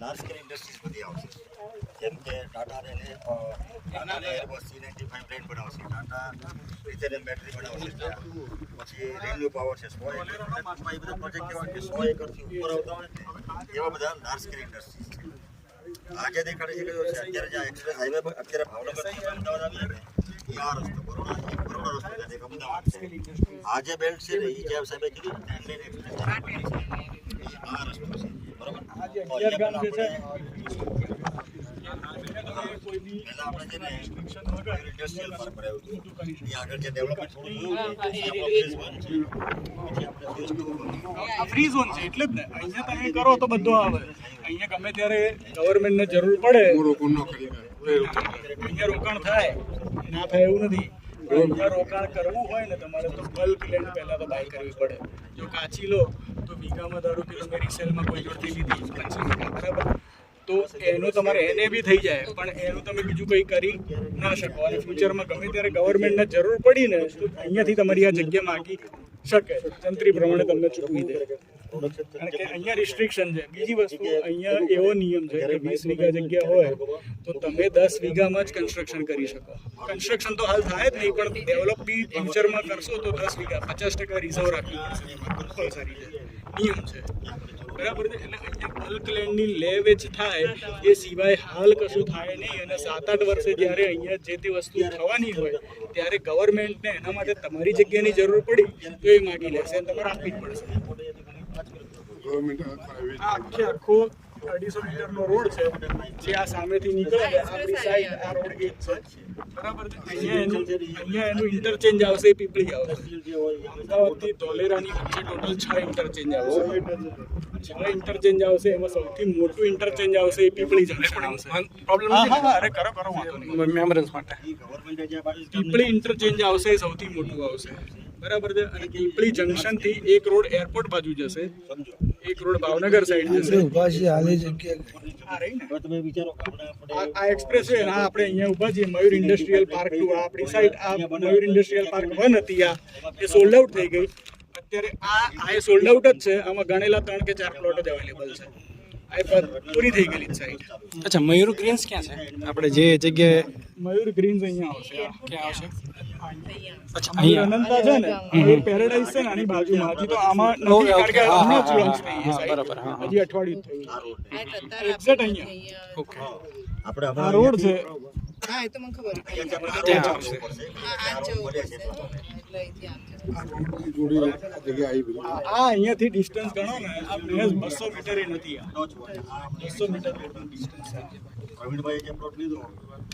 Large scale industries બધી આવશે, જેમ કે ટાટાને એરબસ C95 બ્રેન્ડ બનાવશે, ટાટા લિથિયમ બેટરી બનાવશે, પછી રેન્યુ પાવર છે, 100 એકર એ બધા પ્રોજેક્ટ એવા કે 100 એકરથી ઉપર આવતા હોય ને એવા બધા લાર્જ સ્કેલ ઇન્ડસ્ટ્રીઝ છે. આજે દેખાડે છે કે અત્યારે જ્યાં એક્સપ્રેસ હાઈવે અત્યારે ભાવનગરથી અમદાવાદ આવી ને એ આ રસ્તો બરોડા રસ્તો છે, અમદાવાદ છે. આ જે બેલ્ટ છે ને એ જે સાહેબે કીધું ને ઇન્ડિયન એક્સપ્રેસ આ રસ્તો છે, બરોબર. ફ્રી ઝોન છે એટલે જ ને અહીંયા તમે કરો તો બધું આવે. અહીંયા ગમે ત્યારે ગવર્મેન્ટને જરૂર પડે અહીંયા રોકાણ થાય, ના થાય એવું નથી. અહીંયા રોકાણ કરવું હોય ને તમારે તો બલ્ક લેન્ડ પહેલાં તો બાય કરવી પડે. જો કાચી લો તો વીઘામાં ધારો કે તમે રિસેલમાં કોઈ જોડતી લીધી 25 વીઘા, બરાબર, તો એનું તમારે એને બી થઈ જાય, પણ એનું તમે બીજું કંઈ કરી ના શકો. અને ફ્યુચરમાં ગમે ત્યારે ગવર્મેન્ટને જરૂર પડી ને તો અહીંયાથી તમારી આ જગ્યા માગી શકે, જંત્રી પ્રમાણે તમને ચૂકવી દે. કારણ કે અહીંયા રિસ્ટ્રિક્શન છે. બીજી વસ્તુ અહીંયા એવો નિયમ છે કે 20 વીઘા જગ્યા હોય તો તમે 10 વીઘામાં જ કન્સ્ટ્રક્શન કરી શકો. કન્સ્ટ્રક્શન તો હાલ થાય જ નહીં, પણ ડેવલપ બી ફ્યુચરમાં કરશો તો 10 વીઘા 50% રિઝર્વ રાખવી પડશે. કમ્પલસરી છે, નિયમ છે, બરાબર છે. એટલે અહીંયા બલ્ક લેન્ડની લે વેચ થાય એ સિવાય હાલ કશું થાય નહીં. અને 7-8 વર્ષે જ્યારે અહીંયા જે તે વસ્તુ થવાની હોય ત્યારે ગવર્મેન્ટને એના માટે તમારી જગ્યાની જરૂર પડી તો એ માગી લેશે અને તમારે આપવી જ પડશે. આખે આખો 250 મીટરનો રોડ છે જે આ સામેથી નીકળે આપણી સાઈડ આ રોડ એ જ છે, બરાબર છે. અહીંયા એનું ઇન્ટરચેન્જ આવશે, પીપળી આવશે. અમદાવાદથી ધોલેરાની વચ્ચે ટોટલ 6 ઇન્ટરચેન્જ આવશે. 6 ઇન્ટરચેન્જ આવશે, એમાં સૌથી મોટું ઇન્ટરચેન્જ આવશે એ પીપળી જંકશન આવશે. પ્રોબ્લેમ અરે કરો વાંધો નહીં, મેમરન્સ માટે પીપળી ઇન્ટરચેન્જ આવશે, સૌથી મોટું આવશે, બરાબર છે. અને પીપળી જંકશનથી એક રોડ એરપોર્ટ બાજુ જશે, એક રોડ ભાવનગર સાઈડ જશે. આ એક્સપ્રેસ વે આપણે અહીંયા ઊભા છીએ મયુર ઇન્ડસ્ટ્રીયલ પાર્ક 2. આપણી સાઈડ આ મયુર ઇન્ડસ્ટ્રીયલ પાર્ક 1 હતી, આ એ સોલ્ડ આઉટ થઈ ગઈ. અત્યારે આ એ સોલ્ડ આઉટ જ છે. આમાં ગણેલા 3 કે 4 પ્લોટ જ અવેલેબલ છે. આ પૂરી થઈ ગયેલી સાઈડ. અચ્છા, મયુર ગ્રીન્સ ક્યાં છે? આપણે જે જગ્યાએ મયુર ગ્રીન્સ અહીંયા આવશે. ક્યાં આવશે? અચ્છા, અહીંયા અનંતા છે ને, મયુર પેરેડાઇઝ છે ને આની બાજુમાં. હજી તો આમાં નથી, કારણ કે હમણાં જ લોન્ચ થઈ છે સાઈડ, હજી અઠવાડિયું થયું. એક્ઝેક્ટ અહીંયા ઓકે, આપણે આ રોડ છે. હા, એ તો મને ખબર છે. ત્યાં આવશે. આ અહીંયાથી ડિસ્ટન્સ ગણો ને, આ 200 મીટર નથી. આ 200 મીટર ડિસ્ટન્સ છે. પ્રવીણભાઈ જે પ્લોટ લીધો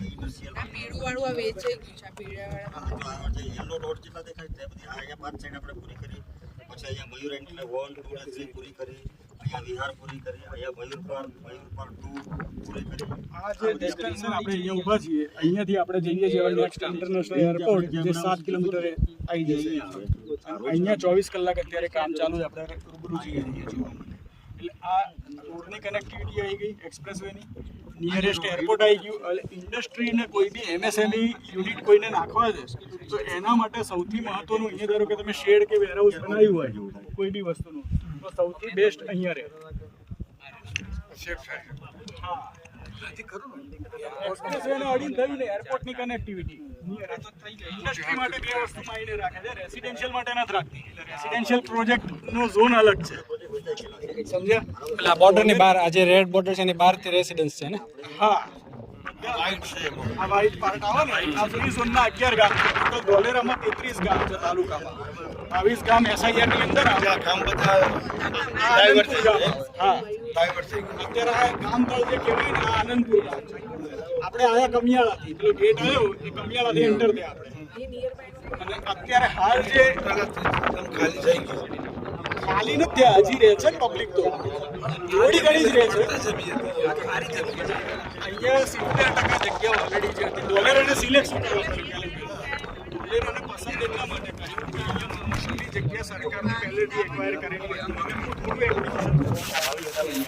ઇન્ડસ્ટ્રીયલ આ પીળું વાળું આ વેચાઈ ગયું છે. આ પીળાવાળા જે યલો રોડ જેટલા દેખાય છે બધી અહીંયા 5 સાઈડ આપણે પૂરી કરી. પછી અહીંયા મયુર એન્ટ્રી 1, 2 અને 3 પૂરી કરી. અહીંયા વિહાર પૂરી કરી. અહીંયા મયુર પાર્ક 2 પૂરી કરી. આ જે ડિસ્ટન્સ છે આપણે અહીંયા ઊભા છીએ, અહીંયાથી આપણે જઈએ છીએ નેક્સ્ટ ઇન્ટરનેશનલ એરપોર્ટ જે 7 કિલોમીટરે આવી જશે. અહીંયા 24 કલાક અત્યારે કામ ચાલુ છે. આપણે રૂબરૂ જઈએ છીએ જોવા માટે. એટલે આ રોડની કનેક્ટિવિટી આવી ગઈ, એક્સપ્રેસવેની નિયરેસ્ટ એરપોર્ટ આવી ગયું. એટલે ઇન્ડસ્ટ્રીને કોઈ બી MSME યુનિટ કોઈને નાખવા છે તો એના માટે સૌથી મહત્વનું અહીંયા ધારો કે તમે શેડ કે વેરહાઉસ બનાવ્યું હોય કોઈ બી વસ્તુનું તો સૌથી બેસ્ટ અહીંયા રહે. હા, એક્સપ્રેસવેને અડીને થયું ને એરપોર્ટની કનેક્ટિવિટી ઇન્ડસ્ટ્રી માટે બે વસ્તુ માયને રાખે છે, રેસિડેન્શિયલ માટે નથી રાખતી. એટલે રેસિડેન્શિયલ પ્રોજેક્ટનો ઝોન અલગ છે, સમજ્યા? એટલે આ બોર્ડરની બહાર આ જે રેડ બોર્ડર છે એની બહારથી રેસિડન્સ છે ને? હા, આ વ્હાઇટ પાર્ટ આવે ને આ ફ્રી ઝોનના 11 ગામ છે. તો ધોલેરામાં 33 ગામ છે તાલુકામાં, 22 ગામ SIR ની અંદર આવે. કામ બધા ડાયવર્ટ થઈ ગયા. હા, અત્યારે આ ગામતળ જે કહેવાય ને આ આનંદપુર ગામ છે. આપણે આયા કમિયાળાથી, પેલો ગેટ આવ્યો એ કમિયાળાથી એન્ટર થયા આપણે. અને અત્યારે હાલ જે ખાલી થઈ ગયું, ખાલી નથી થયા, હજી રહે છે પબ્લિક તો થોડી ઘણી જ રહે છે. અહીંયા 70% જગ્યાઓ ઓલરેડી છે. ડોલરને સિલેક્ટ શું કરવા પડે? ડોલરને પસંદ એટલા માટે કર્યું કે અહીંયા મોસ્ટલી જગ્યા સરકારની પહેલેથી એક્વાયર કરેલી હતી.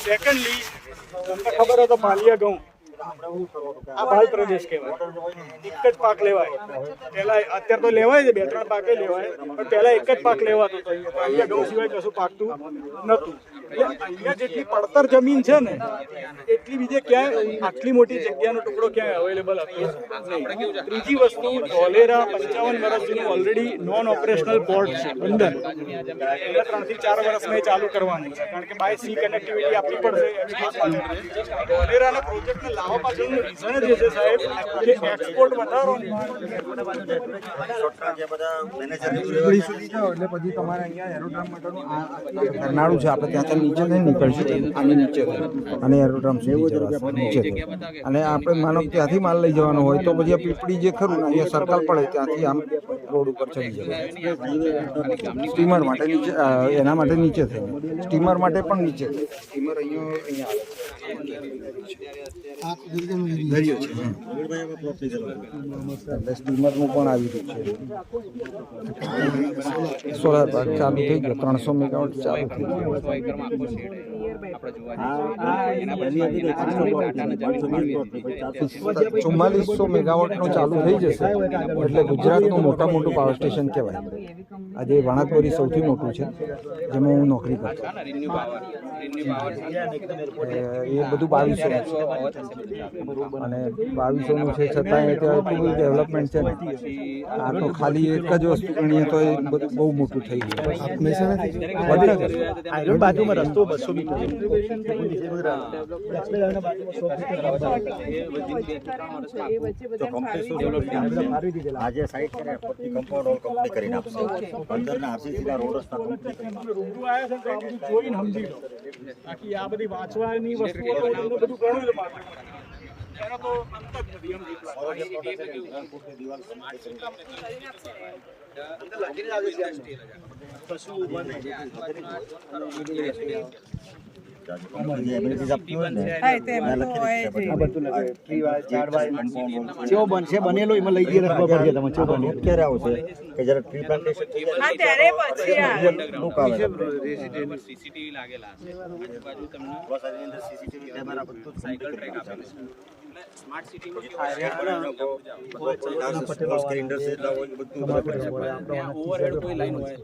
સેકન્ડલી તમને ખબર હોય તો પાલિયા ઘઉં આ ભાલ પ્રદેશ કહેવાય. એક જ પાક લેવાય. પહેલા અત્યારે તો લેવાય છે, 2-3 પાકે લેવાય, પણ પહેલા એક જ પાક લેવાતો હતો. અહીંયા ઘઉં સિવાય કશું પાકતું નતું. એટલે અહીંયા જેટલી પડતર જમીન છે ને એટલી બીજે ક્યાંય આટલી મોટી જગ્યાનો ટુકડો ક્યાંય અવેલેબલ હતો નહીં. ત્રીજી વસ્તુ, ધોલેરા 55 વર્ષ જૂનું ઓલરેડી નોન ઓપરેશનલ પોર્ટ છે અંદર. એટલે 3 થી 4 વર્ષમાં એ ચાલુ કરવાનું છે, કારણ કે બાય સી કનેક્ટિવિટી આપવી પડશે. ધોલેરાના પ્રોજેક્ટને લાવવા પાછળનું રીઝન જ છે સાહેબ કે એક્સપોર્ટ વધારો. જે બધા મેનેજર સુધી જાઓ એટલે પછી તમારે અહીંયા એરોડ્રામ માટેનું કરનાળું છે, આપણે ત્યાંથી નીચે થઈને નીકળશું આની નીચે અને એરોડ્રામ સુધી નીચે અને આપણે માનો ત્યાંથી માલ લઈ જવાનો હોય તો પછી આ પીપળી જે ખરું ને અહીંયા સર્કલ પડે ત્યાંથી આમ રોડ ઉપર ચડી જાય. સ્ટીમર માટે નીચે એના માટે નીચે થઈને સ્ટીમર માટે પણ નીચે સ્ટીમર અહીંયા દરિયો છે એટલે સ્ટીમરનું પણ આવી રહ્યું છે. સોલાર પાર્ક ચાલુ થઈ ગયો, 300 મેગાવોટ ચાલુ થઈ ગયો. 4400 મેગાવોટનું ચાલુ થઈ જશે એટલે ગુજરાતનું મોટું પાવર સ્ટેશન કહેવાય. આજે વાણાતોરી સૌથી મોટું છે જેમાં હું નોકરી કરતો. એ બધું 2200 અને 2200નું છે છતાં એટલું બધું ડેવલપમેન્ટ છે ને આ તો ખાલી એક જ વસ્તુ ગણીએ તો એ બધું બહુ મોટું થઈ ગયું. બાજુમાં રસ્તો 200 મીટર આજે સાઈડ છે ને પટ્ટી કમ્પાઉન્ડ ઓલ કંપની કરીને આપશે. અંદરના આરસીસીના રોડ રસ્તા કંપની કરીને આપશે. રૂબરૂ આવ્યા છે તો આ બધું જોઈને સમજી લો. બાકી આ બધી વાંચવાની વસ્તુઓ તો તમને બધું ઘણું જ બાકી એનો તો અંત જ નથી. કેવો બનશે બનેલો એમાં લઈ જઈને ખબર પડશે તમે કેવો બને ક્યારે આવશે કે જ્યારે ટ્રી પ્લાન્ટેશન થઈ જાય હા ત્યારે પછી લુક આવે સીસીટીવી લાગેલા છે આજુબાજુ તમને બસ આની અંદર સીસીટીવી કેમેરા બધું સાયકલ ટ્રેક આપેલું છે સ્માર્ટ સિટીમાં ઓવરહેડ કોઈ લાઈન હોય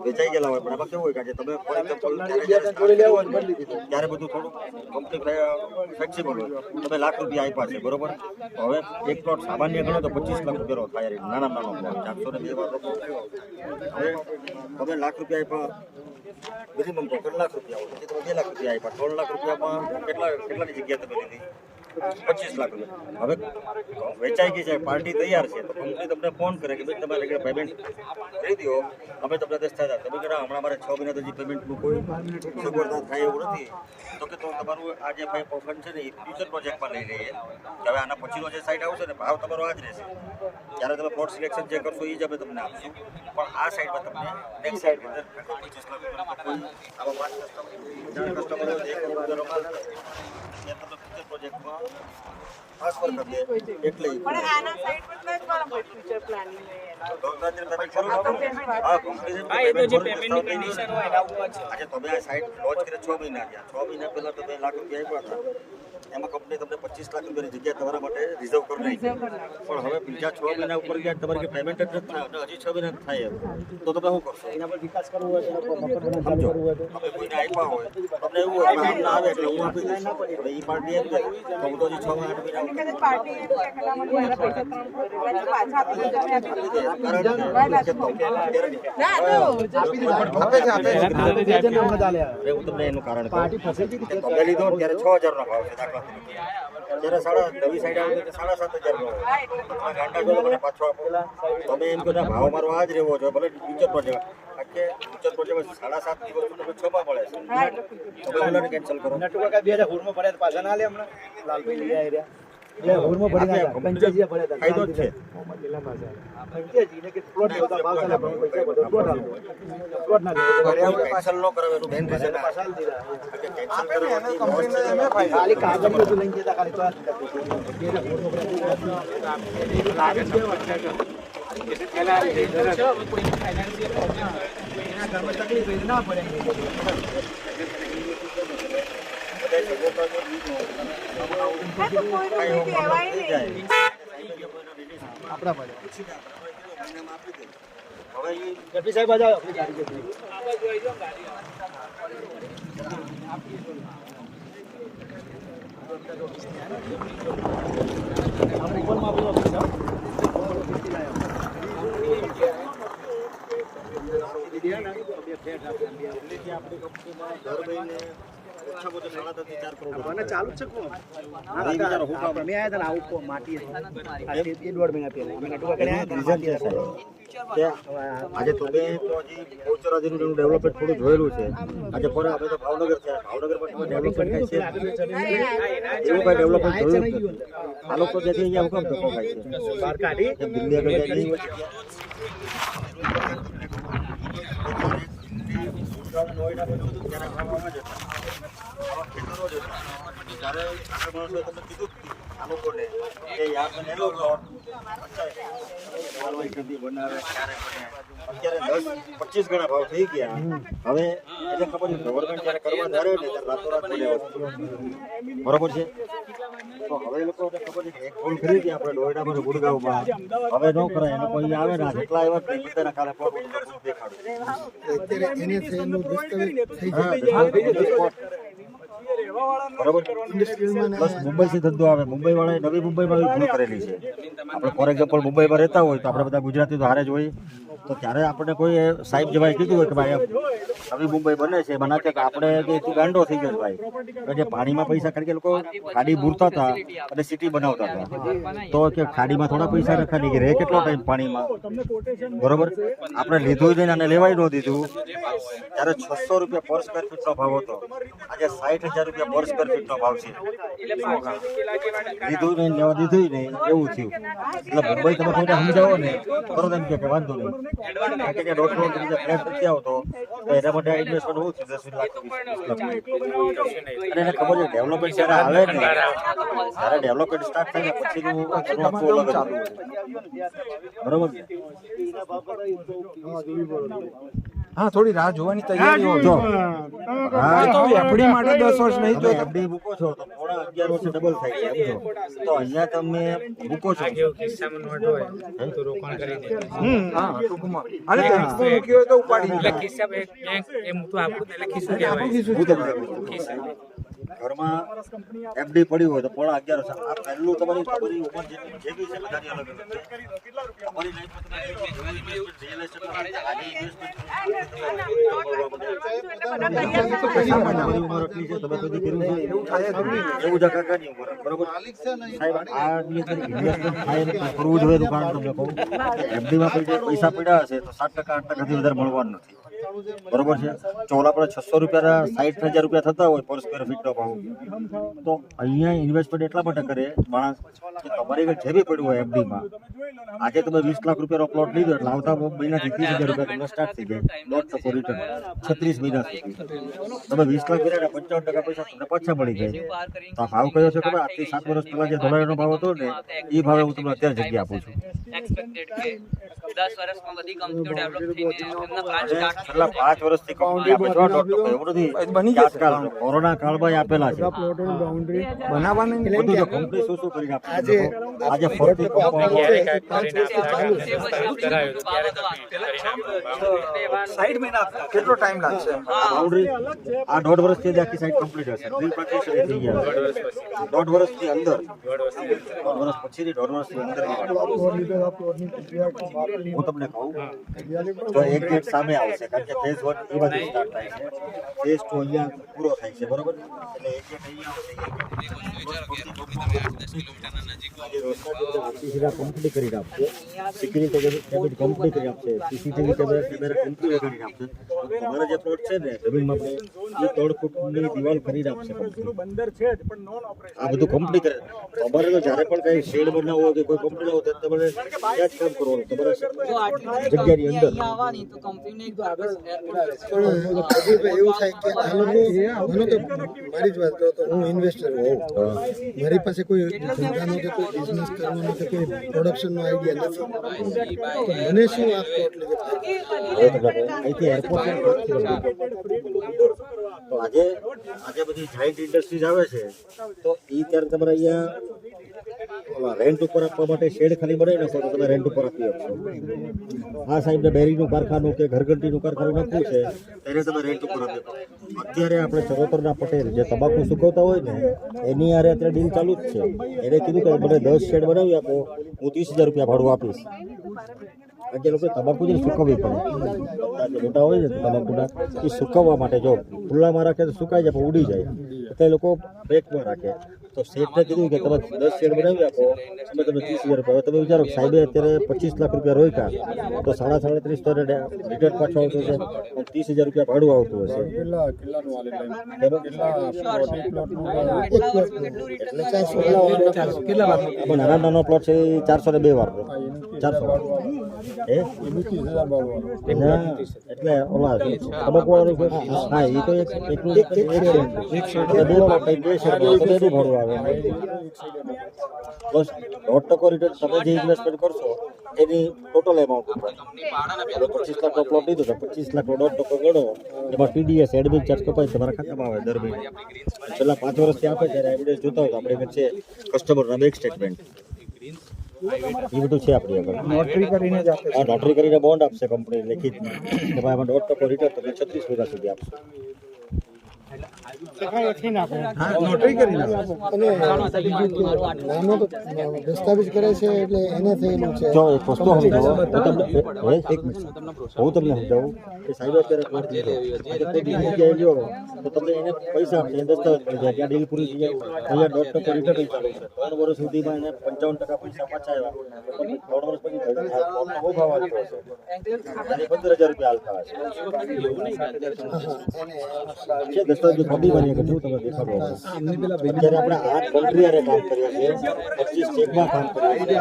વેચાઈ ગયેલા હોય પણ આમાં કેવું હોય કે તમે ત્યારે બધું થોડું કંપની ફ્લેક્સિબલ હોય. તમે લાખ રૂપિયા આપ્યા છે બરોબર, હવે એક પ્લોટ સામાન્ય ગણો તો 25 લાખ રૂપિયાનો થાય. નાનો પ્લોટ 402 વાર હવે તમે લાખ રૂપિયા આપ્યા મિનિમમ તો 3 લાખ રૂપિયા હોય, તમે 2 લાખ રૂપિયા આપ્યા, 3 લાખ રૂપિયામાં કેટલાની જગ્યા તમે લીધી 25 લાખ રૂપિયા. હવે વેચાઈ ગઈ છે, પાર્ટી તૈયાર છે તો કંપની તમને ફોન કરે કે ભાઈ તમારે પેમેન્ટ કરી દો, અમે તમને દસ્તાવેજ તમે કહો હમણાં મારે 6 મહિના હજી પેમેન્ટનું કોઈ સગવડતા થાય એવું નથી તો કે તો તમારું આ જે ભાઈ ફંડ છે ને એ ફ્યુચર પ્રોજેક્ટમાં લઈ લઈએ. હવે આના પછીનો જે સાઇટ આવશે ને ભાવ તમારો આ જ રહેશે. જ્યારે તમે પ્લોટ સિલેક્શન જે કરશો એ જ અમે તમને આપશું, પણ આ સાઈડમાં તમને નેક્સ્ટ સાઈડ 25 લાખ આવા 5 કસ્ટમર પ્રોજેક્ટમાં ટ્રાન્સફર કરીએ એટલે પણ આના સાઈડ પર જ મારા ફ્યુચર પ્લાનિંગ આજે તમે આ સાઇટ લોન્ચ કરે 6 મહિના થયા, 6 મહિના પહેલા તમે લાખ રૂપિયા આપ્યા હતા, એમાં કંપની તમને 25 લાખ રૂપિયાની જગ્યા તમારા માટે રિઝર્વ કરી નાખી. પણ હવે બીજા 6 મહિના ઉપર ગયા તમારે પેમેન્ટ જ નથી થાય અને હજી 6 મહિના થાય તો તમે શું કરશો? એના પર વિકાસ કરવો હોય સમજો તમે કોઈને આપ્યા હોય તમને એવું હોય કે આમ આવે એટલે હું આપી દઈશ, હવે એ પાર્ટી એમ કહે તો હું તો હજી 6 મહિના પાર્ટી એમ કે કલા મને મારા પૈસા 3 પાછા આપી દો તમે આપી હું તમને એનું કારણ તમે લીધો ત્યારે 6000 નો ભાવ છે દાખલા જ્યારે નવી સાઈડ આવે તો 7500 નો ગાંડા જો મને પાછો આપો. તમે એમ કહો ભાવ મારો આ જ રહેવો જોઈએ, ભલે ફ્યુચર પ્રોજેક્ટ કે ફ્યુચર પ્રોજેક્ટ 7.5 ની વસ્તુ તમને 6 માં મળે છે, તમે ઓલાને કેન્સલ કરો. 2016 માં પડ્યા પાછા ના લે હમણાં લાલભાઈ લઈ આવ્યા ફાયદો જ છે. કેન્સલ ન કરાવે એનું main reason આ છે. કેન્સલ કરવાથી loss હા, તો કોઈનું બી કહેવાય નહીં. આજે તમે તો હજી બહુચરાજીનું ડેવલપમેન્ટ થોડું જોયેલું છે. આજે પર આપણે તો ભાવનગર છે. ભાવનગરમાં ડેવલપમેન્ટ થાય છે એવું કઈ ડેવલપમેન્ટ જોયું જ નથી. આ લોકો જે છે અહીંયા હું કામ ધક્કો ખાય છે. દિલ્હી આગળ જાય નહીં હોય. નોઈડા બધું ત્યારે ખાવામાં જ હતા. ખેતરો જ હતા. ત્યારે આગળ માણસોએ તમને કીધું જ આ લોકોને કે યાર મને એનો પ્લોટ બનાવે અત્યારે 10-25 ગણા ભાવ થઈ ગયા. હવે એટલે ખબર છે ગવર્મેન્ટ જ્યારે કરવા ધારે ને ત્યારે રાતોરાત બોલે બરોબર છે. તો હવે એ લોકોને ખબર છે કે એક ફૂલ ખરીદી આપણે નોઈડામાં ને ગુડગાંવમાં હવે ન કરાય. એ લોકો અહીંયા આવે ને જેટલા આવ્યા જ નહીં બધાના કાલે પ્લોટ દેખાડું. બરોબર. પ્લસ મુંબઈથી ધંધો આવે. મુંબઈ વાળાએ નવી મુંબઈમાં ભૂલ કરેલી છે. આપણે ફોર એક્ઝામ્પલ મુંબઈમાં રહેતા હોય તો આપણે બધા ગુજરાતી તો હારે જ હોય. તો ત્યારે આપણે કોઈ સાહેબ જવાય કીધું હોય કે ભાઈ નવી મુંબઈ બને છે એમાં નાખે કે આપણે કે તું ગાંડો થઈ ગયો ભાઈ. જે પાણીમાં પૈસા કારણ કે લોકો ખાડી બૂરતા હતા અને સિટી બનાવતા હતા. તો કે ખાડીમાં થોડા પૈસા રખાડી કે રહે કેટલો ટાઈમ પાણીમાં. બરોબર. આપણે લીધું જ નહીં અને લેવાય ન દીધું. ત્યારે 600 રૂપિયા પર સ્ક્વેર ફીટનો ભાવ હતો. આજે 60,000 રૂપિયા પર સ્ક્વેર ફીટનો ભાવ છે. લીધું નહીં લેવા દીધું નહીં એવું થયું. એટલે મુંબઈ તમે થોડા સમજાવો ને કરો એમ કે વાંધો નહીં. કારણ કે 1.5 કરોડ ફ્લેટ નથી આવતો તો એના માટે ઇન્વેસ્ટમેન્ટ બહુ છે 10 લાખ. અને એને ખબર છે ડેવલપમેન્ટ જ્યારે આવે ને ત્યારે ડેવલપમેન્ટ સ્ટાર્ટ થાય ને પછીનું ચાલુ બરોબર. હા, થોડી રાહ જોવાની તૈયારી હોજો. હા, તો એફડી માટે 10 વર્ષ નહીં તો એફડી મૂકો છો તો થોડા 11 વર્ષે ડબલ થાય છે સમજો. તો અહીંયા તમે મૂકો છો હા ટૂંકમાં અને બેંકમાં મૂક્યો હોય તો ઉપાડી ઘરમાં એફડી પડી હોય તો પોણા 11 વર્ષ. આ પહેલું તમારી ઉંમર જે બી છે બધાની અલગ અલગ છે. તમારી લાઈફમાં રિયલ એસ્ટેટમાં આની ઇન્વેસ્ટમેન્ટ ઉંમર એટલી છે તમે કોઈ કર્યું છે એવું થાય એવું જ કાકાની ઉંમર બરોબર. સાહેબ આ ઇન્વેસ્ટમેન્ટ થાય ને કરવું જોઈએ એનું કારણ તમને કહું કે એફડીમાં પૈસા પડ્યા હશે તો 7%-8%થી વધારે મળવાનું નથી. બરોબર છે. ચોલ આપણે 600 રૂપિયાના 60,000 રૂપિયા થતા હોય પર સ્ક્વેર ફીટનો ભાવ તો અહીંયા ઇન્વેસ્ટમેન્ટ એટલા માટે કરે માણસ કે તમારી જે બી પડ્યું હોય એફડીમાં. આજે તમે 20 લાખ રૂપિયાનો પ્લોટ લીધો એટલે આવતા મહિનાથી 30,000 રૂપિયા તમને સ્ટાર્ટ થઈ જાય. 1.5% રિટર્ન 36 મહિના સુધી તમે 20 લાખ કર્યા 55% પૈસા તમને પાછા મળી જાય. તો ભાવ કયો છે ખબર? આજથી 7 વર્ષ પહેલા જે ધોલાઈનો ભાવ હતો ને એ ભાવે હું તમને અત્યારે જગ્યા આપું છું. 10 વર્ષમાં બધી કંપનીઓ ડેવલપ થઈને એમના પ્લાન સ્ટાર્ટ છેલ્લા 5 વર્ષથી કંપની આપણે જો ડોક્ટર એવું નથી બની ગયા. કોરોના કાળમાં આપેલા છે બનાવવાનું બધું જો કંપની શું કરીને આપે. આજે ફરતી કેટલો ટાઈમ લાગશે? બાઉન્ડ્રી આ 1.5 વર્ષથી આખી સાઈડ કમ્પ્લીટ હશે. ડ્રીલ પ્રેક્ટિસ થઈ ગયા 1.5 વર્ષથી અંદર 1.5 વર્ષ પછીથી 1.5 વર્ષથી અંદર હું તમને કહું તો એક ગેટ સામે આવશે કારણ કે ફેઝ 1 એ બાજુ સ્ટાર્ટ થાય છે, ફેઝ 2 અહીંયા પૂરો થાય છે, બરોબર? એટલે એક ગેટ અહીંયા આવશે, કંપની કરી આપશે, સિક્યુરિટી કેબિન કંપની કરી આપશે, સીસીટીવી કેમેરા કંપની વગાડી આપશે. તમારા જે પ્લોટ છે ને જમીનમાં આપણે એ 3 ફૂટની દિવાલ કરી આપશે કંપની. બંદર છે જ પણ નોન ઓપરેશન. આ બધું કંપની કરે. તમારે તો જ્યારે પણ કઈ શેડ બનાવવો હોય કે કોઈ કંપની બનાવો તો તમારે ત્યાં જ કામ કરવાનું તમારા જગ્યાની અંદર. આવવાની તો કંપનીને એક આગળ પણ એવું થાય કે આ લોકો મને તો મારી જ વાત કરો તો હું ઇન્વેસ્ટર હોઉં, મારી પાસે કોઈ ધંધાનો કે કોઈ બિઝનેસ કરવાનો કે કોઈ પ્રોડક્શનનો આઈડિયા નથી, તો મને શું આ પ્લોટ લીધે અહીંથી એરપોર્ટ તો આજે બધી જાઇન્ટ ઇન્ડસ્ટ્રીઝ આવે છે તો એ ત્યારે તમારે અહીંયા રેન્ટ ઉપર આપવા માટે શેડ ખાલી બનાવી નાખો તો તમે રેન્ટ ઉપર આપી આપશો. આ સાહેબને બેરીનું કારખાનું કે ઘરઘંટીનું કારખાનું નાખવું છે તેને તમે રેન્ટ ઉપર આપી આપો. અત્યારે આપણે ચરોતરના પટેલ જે તમાકુ સુકવતા હોય ને એની હારે અત્યારે ડીલ ચાલુ જ છે. એને કીધું કે મને 10 શેડ બનાવી આપો, હું 30,000 રૂપિયા ભાડું આપીશ. કારણ કે લોકો તમાકુ જે સુકવવી પડે, જે મોટા હોય ને તમાકુના એ સુકવવા માટે જો ખુલ્લામાં રાખે તો સુકાઈ જાય પણ ઉડી જાય, એટલે લોકો પેકમાં રાખે. તો શેઠને કીધું કે તમે 10 શેડ બનાવી આપો, અમે તમે 30,000 રૂપિયા. હવે તમે વિચારો સાહેબે અત્યારે 25 લાખ રૂપિયા રોક્યા તો 37.5 તો રિટર્ન પાછો આવતો છે, 30,000 રૂપિયા ભાડું આવતું હશે. નાના નાનો પ્લોટ છે 402 વાર 400 એટલે ઓલા તબક્કો હા એ તો એકલું એક ભાડું આવે. પ્લસ 1% રિટર્ન તમે જે ઇન્વેસ્ટમેન્ટ કરશો એની ટોટલ એમાઉન્ટ ઉપર 25 લાખનો પ્લોટ લીધો તો 25 લાખનો 1% ગણો, એમાં TDS એડમિન ચાર્જ કપાય તમારા ખાતામાં આવે દર મહિને. છેલ્લા 5 વર્ષથી આપે ત્યારે એવિડન્સ જોતા હોય તો આપણે છે કસ્ટમરના બેંક સ્ટેટમેન્ટ એ બધું છે આપણી આગળ. નોટરી કરીને જ આપે. હા, નોટરી કરીને બોન્ડ આપશે કંપની લેખિતમાં કે ભાઈ આમાં 1% રિટર્ન તમે 36 વીઘા સુધી આપશો. નોટરી કરીને અને નાનો તો દસ્તાવેજ કરે છે એટલે એને થયેલું છે. જો એક વસ્તુ સમજો, હું તમને સમજાવું કે સાહેબ અત્યારે પ્લોટ લીધો કોઈ બીજી જગ્યાએ લ્યો તો તમને એને પૈસા આપશે, દસ્તાવેજ મળી જાય, ત્યાં ડીલ પૂરી થઈ જાય, અહીંયા 1% રિટર્ન ચાલુ છે. 3 વર્ષ સુધીમાં એને 55% પૈસા પાછા આવ્યા, 3 વર્ષ પછી બહુ ભાવ આવતો હશે, 15,000 રૂપિયા હાલતા હશે. દસ્તાવેજ ખોટી બની કે તમે દેખાડો. અત્યારે આપણે 8 કન્ટ્રી હારે કામ કર્યા છે, 25 સ્ટેટમાં કામ કર્યા છે,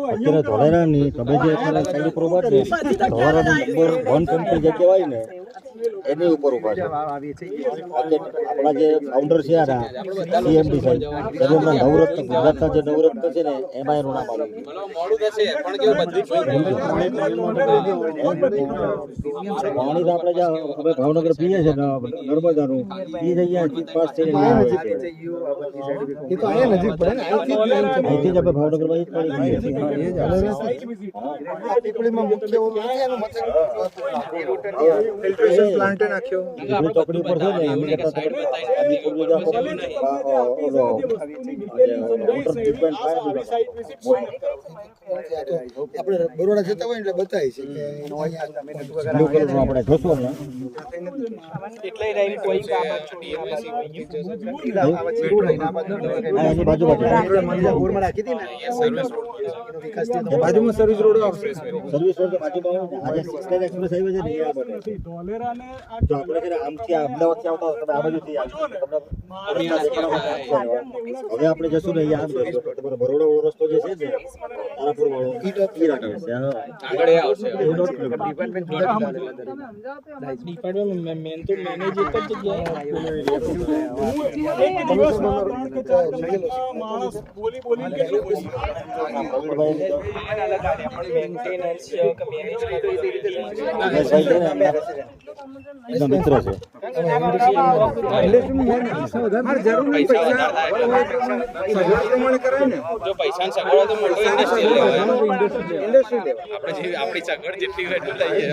અત્યારે ધોલેરાની તમે જે અત્યારે સાઈડ ઉપર ઉભા છે ધોલેરાની નંબર 1 કંપની જે કહેવાય ને એની ઉપર ઉભા છે. આપણા જે ફાઉન્ડર છે આના CMD સાહેબ એમના નવરત્ન ગુજરાતના જે નવરત્ન છે ને એમાં એનું નામ આવ્યું. પાણી તો આપણે જ્યાં હવે ભાવનગર પીએ છે નર્મદાનું એ જગ્યાએ પાસ થઈને આવે છે. એ તો અહીંયા નજીક પડે ને, અહીંથી જ આપણે ભાવનગરમાં એ જ પાણી પીએ છીએ. પીપળીમાં મુખ્ય ઓલું છે એનું મથક પ્લાન્ટ નાખ્યો. પીપળી ચોકડી ઉપર છે ને એની કરતાં આપણે બરોડા જતા હોય એટલે બતાવી છે કે બ્લુ કલરનું આપણે જોશું ને એની બાજુ બાજુમાં સર્વિસ રોડ આવશે. સર્વિસ રોડ બાજુમાં આજે 6 લાઇન એક્સપ્રેસ હાઈવે છે ને એ આ બને છે. ધોલેરાને આ જો આપણે છે ને આમથી અમદાવાદથી આવતા હોય તમે આ બાજુથી આવશો તમને હવે આપણે જશું ને અહીંયા આમ જશું તમારો બરોડા વાળો રસ્તો જે છે ને તારાપુર વાળો ઈ રાખે છે. હા આગળ એ આવશે. ડિપાર્ટમેન્ટ મેન તો મેનેજ એક જ જગ્યાએ માણસ બોલી કેટલું બોલી પ્રવીણભાઈ એમના મિત્ર છે. જો પૈસાની સગવડ હોય તો મોટો ઇન્ડસ્ટ્રીયલ લેવાય. આપણે જે આપણી સગવડ જેટલી હોય એટલું લઈએ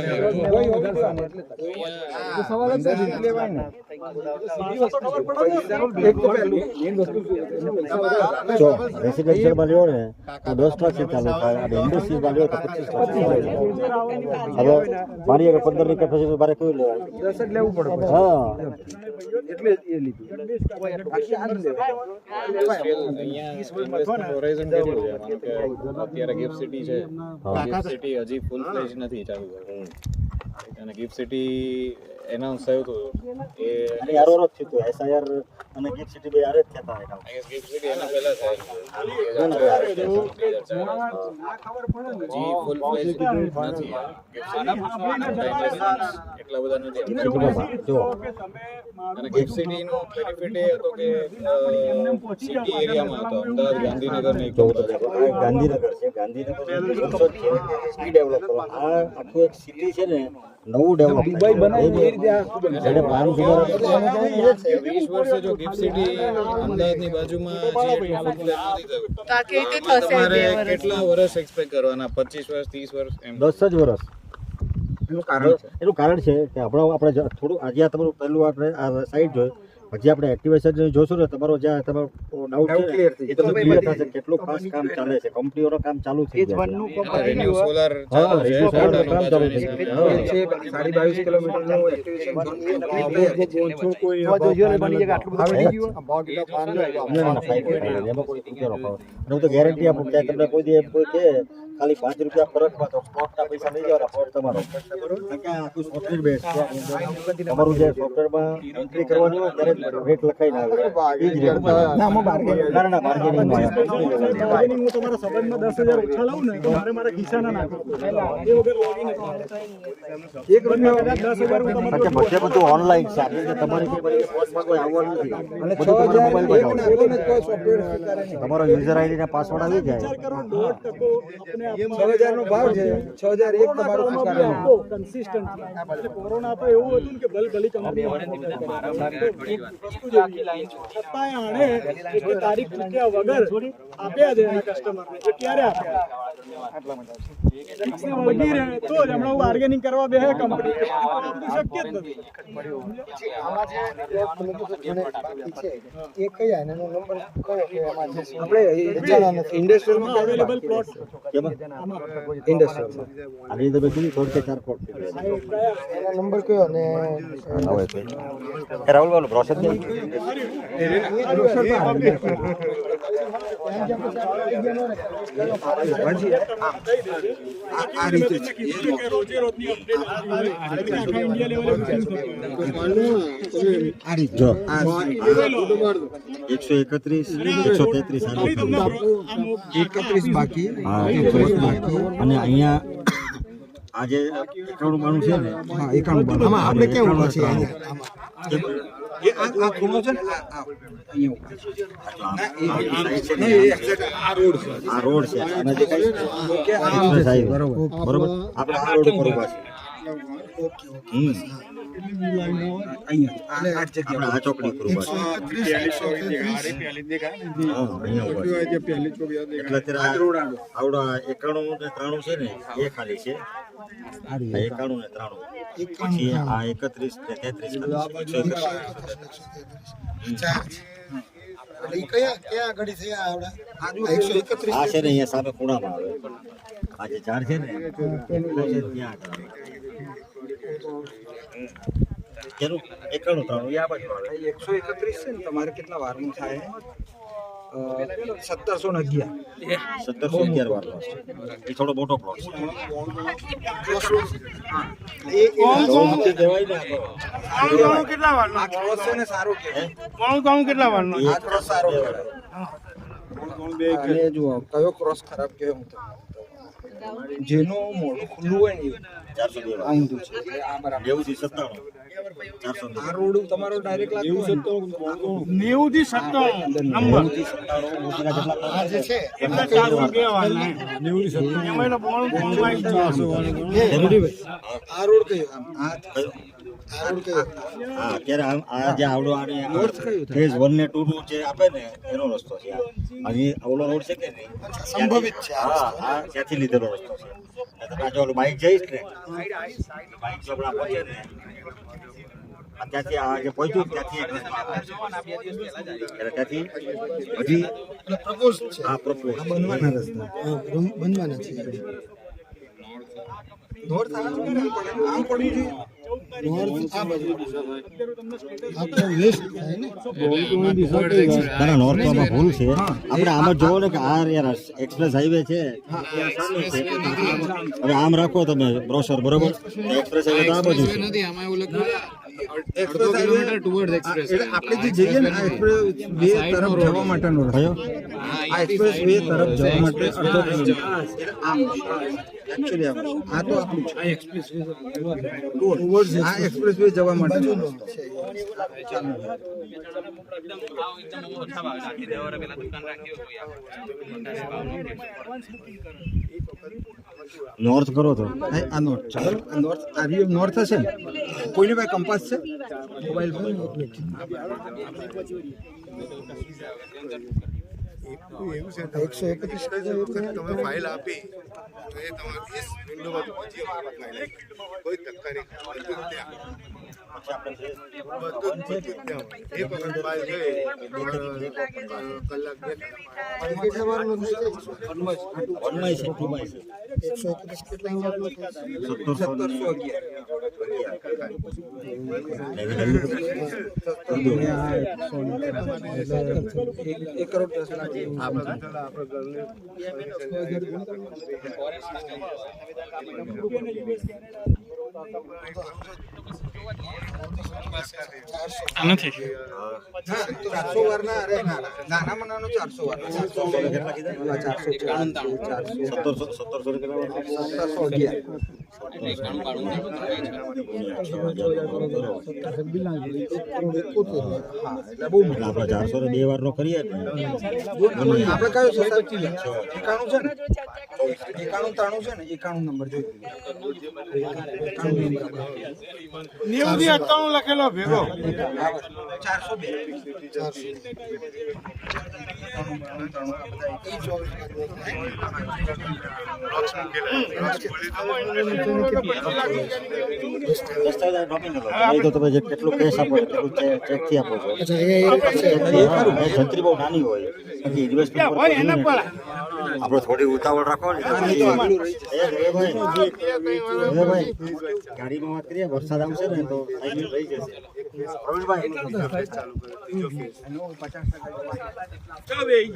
જો રેસિડેન્શિયલમાં લ્યો ને તો 10 લાખથી ચાલુ થાય અને ઇન્ડસ્ટ્રીમાં લ્યો તો 25 લાખ. હવે મારી આગળ 15 ની કેપેસિટી મારે કેવું લેવાય? 10 જ લેવું પડે. હા એટલે એ લીધું. હોરાઇઝન કેટલું છે? માનો કે અત્યારે ગિફ્ટ સિટી છે, ગિફ્ટ સિટી હજી ફૂલ ફ્લેજ નથી ચાલુ થયું અને ગિફ્ટ સિટી એનાઉન્સ થયું હતું એ અને યાર ઓર થયું હતું એસઆઈઆર અને ગિફ્ટ સિટી બે યાર જ થતા હતા. ગિફ્ટ સિટી એના પહેલા થયું હજી ફૂલ ફ્લેજ નથી. એટલા બધા નથી. જો અને ગિફ્ટ સિટીનો બેનિફિટ એ હતો કે સિટી એરિયામાં હતો. અમદાવાદ ગાંધીનગર ને ગાંધીનગર છે, ગાંધીનગર ડેવલપ કરવા આ આખું એક સિટી છે ને નવું ડેવલપ દુબઈ બનાવી એને પ્લાન 20 વર્ષે જો ગિફ્ટ સિટી અમદાવાદની બાજુમાં હજી એટલું full fledged નથી થયું. તો આ કેવી રીતે થશે? તમારે કેટલા વર્ષ એક્સપેક્ટ કરવાના? 25 વર્ષ 30 વર્ષ એમ? 10 જ વર્ષ. એનું કારણ છે કે હમણાં આપણે થોડું આજે આ તમારું પહેલું આપણે આ સાઈડ જોઈ, પછી આપણે એક્ટિવેશન જોશું ને તમારો જ્યાં તમારો ડાઉટ છે એ તમને ક્લિયર થશે કેટલું ફાસ્ટ કામ ચાલે છે. કંપનીઓનું કામ ચાલુ થઈ ગયું છે. રિન્યુ સોલાર હા, ચાલુ છે. રિન્યુ સોલારનું કામ ચાલુ થઈ ગયું છે. હા. 22 કિલોમીટરનું એક્ટિવેશન એમાં કોઈ રૂપિયાનો ભાવ. અને હું તો ગેરંટી આપું કે તમને કોઈ દી એમ કોઈ કે ખાલી 5 રૂપિયા ફરકમાં તો સ્ટોકના પૈસા લઈ જવાના, ફોટ તમારો. કારણ કે આ આખું સોફ્ટવેર બેઝ છે. તમારું જે સોફ્ટવેરમાં એન્ટ્રી કરવાની હોય ત્યારે રેટ લખાઈને આવે એ જ રેટ. ના બાર્ગેનિંગ હું તમારા સંબંધમાં 10,000 ઓછા લાવું ને તો મારે મારા ખિસ્સાના નાખો એ વગર લોગિન એક રૂપિયા 10,000 હું તમારે બધે બધું ઓનલાઈન છે. આપણે તમારી કે બધી પોસ્ટમાં કોઈ આવવાનું નથી. અને બધું તમારા મોબાઈલમાં જ આવશે. કોઈ સોફ્ટવેર સ્વીકારે નહીં. તમારો યુઝર આઈડી ને પાસવર્ડ આવી જાય. 6,000 નો ભાવ છે. 6,001 તમારું સ્વીકારે નહીં. કન્સિસ્ટન્સી એટલે કોરોના તો એવું હતું ને કે ભલી કંપની છતાંય આણે એટલે તારીખ ચૂક્યા વગર આપ્યા છે એના કસ્ટમરને. એ ક્યારે આપ્યા? ટેક્સને વળગી રહે તો જ હમણાં હું બાર્ગેનિંગ કરવા બે કંપની શક્ય જ નથી. એ કયા એનો નંબર કયો કે એમાં છે? આપણે ઇન્ડસ્ટ્રીયલમાં અવેલેબલ પ્લોટ ઇન્ડસ્ટ્રીયલ આની તમે કીધું 3 કે 4 કોડ એનો નંબર કયો અને આવે છે. એ રાહુલ વાળો પ્રોસેસ છે. આ રીતે રોજે રોજની અપડેટ આખા ઇન્ડિયા લેવલે બુકિંગ થતું. આ રીતે જો આ 131 133 31 બાકી. હા 132 અને અહીંયા આ જે 91 માણું છે ને હા 91 આમાં આપણે કેવું છે અહીંયા એ આ ખૂણો છે ને આ રોડ છે. આ રોડ છે અને જે કઈ સાહેબ બરોબર આપણે આ રોડ ઉપર ઉભા છે. અહીંયા આ જગ્યા આપણે આ ચોકડી ઉપર ઉભા છે. હા, અહીંયા ઉભા છે. એટલે અત્યારે આવડો 91 ને 93 છે ને એ ખાલી છે. આ 91 ને 93 પછી આ 31 ને 33 એટલે ઈ કયા ઘડી છે આ આવડા 131 આ છે ને અહીંયા સામે ખૂણામાં આવે. આ જે ઝાડ છે ને ત્યાં આગળ. કેનું 91 93 આ બાજુ આવે. 131 છે ને તમારે કેટલા વારનું થાય? 1711 1711 વારનો છે. એ થોડો મોટો પ્લોટ છે. કેટલા વારનું? આ ક્રોસ છે ને સારું કે કેટલા વારનું? આ ક્રોસ સારો કહેવાય. અને જુઓ કયો ક્રોસ ખરાબ કહેવાય હું તમને જેનું મોઢું ખુલ્લું હોય ને 402 આ ઊંધું છે એટલે આ બરાબર 90 થી 97 402 આ રોડ તમારો ડાયરેક્ટ લાગતો હોય ને, 90 થી 97 નંબર આ જે છે એટલે 402 વાળા 90 થી 97 એમાં એનો બોણ બોણમાં આ રોડ કયો આ રોડ કયો હા અત્યારે આ જે આવડો આને ફેઝ 1 ને 2 નું જે આપે ને એનો રસ્તો છે આ. અહીં આવડો રોડ છે કે નહીં સંભવિત છે આ હા હા ત્યાંથી લીધેલો રસ્તો છે. એટલે તમે જો ઓલું બાઇક જઈશ ને બાઇક જો આપણા પહોંચે ને આ ત્યાંથી આ જે પહોંચ્યું ત્યાંથી એક રસ્તો આવે છે. એટલે ત્યાંથી હજી એટલે પ્રપોઝ છે આ પ્રપોઝ બનવાના રસ્તા હા, બનવાના છે નોર્થ આમ પડ્યું છે નોર્થ આ બાજુ આખો વેસ્ટ થાય ને ના ના નોર્થ માં ભૂલ છે. આપણે આમ જ જોવો ને કે આ યાર એક્સપ્રેસ હાઈવે છે ત્યાં સામે છે. હવે આમ રાખો તમે બ્રોશર બરોબર એક્સપ્રેસ હાઈવે તો આ બાજુ છે. એક્સપ્રેસ હાઈવે એટલે આપણે જે જઈએ ને આ એક્સપ્રેસ વે તરફ જવા માટેનો રસ્તો. કયો આ એક્સપ્રેસ વે તરફ જવા માટે અડધો કિલોમીટર. આમ એકચ્યુઅલી આ તો આપણું છે આ એક્સપ્રેસ વે જવા માટેનો રસ્તો. નોર્થ કરો તો આ નોર્થ છે બરાબર? આ નોર્થ આ વ્યૂ નોર્થ હશે ને કોઈની પાસે કંપાસ છે મોબાઈલ પર 131 તમે ફાઇલ આપી તો એ તમારી વિન્ડોમાં પહોંચી કોઈ ધક્કા નહીં બધું ત્યાં એક વખત ફાઇલ ગઈ કલાક બે કેટલા વાર નો થાય છે વનમાય છે ટુમાય છે 131 કેટલા વાર નો થાય છે 1 કરોડ 10 લાખ નથી 400 વાર ના અરે નાના મનાનો 400 વાર 400 2 વાર નો કરીએ ને આપણે કયો છે 91 છે ને 91 93 છે ને 91 નંબર જોઈ 90 થી 91 લખેલો ભેગો 402 તો તમે જે કેટલું કેસ આપો છો કેટલું ચેક થી આપો છો. અચ્છા એ છત્રી બહુ નાની હોય બાકી ઇન્વેસ્ટમેન્ટ આપણે થોડી ઉતાવળ રાખો ને ભાઈ ગાડીમાં વાત કરીએ વરસાદ આવશે ને તો સાયકલ રહી જશે. પ્રવીણભાઈ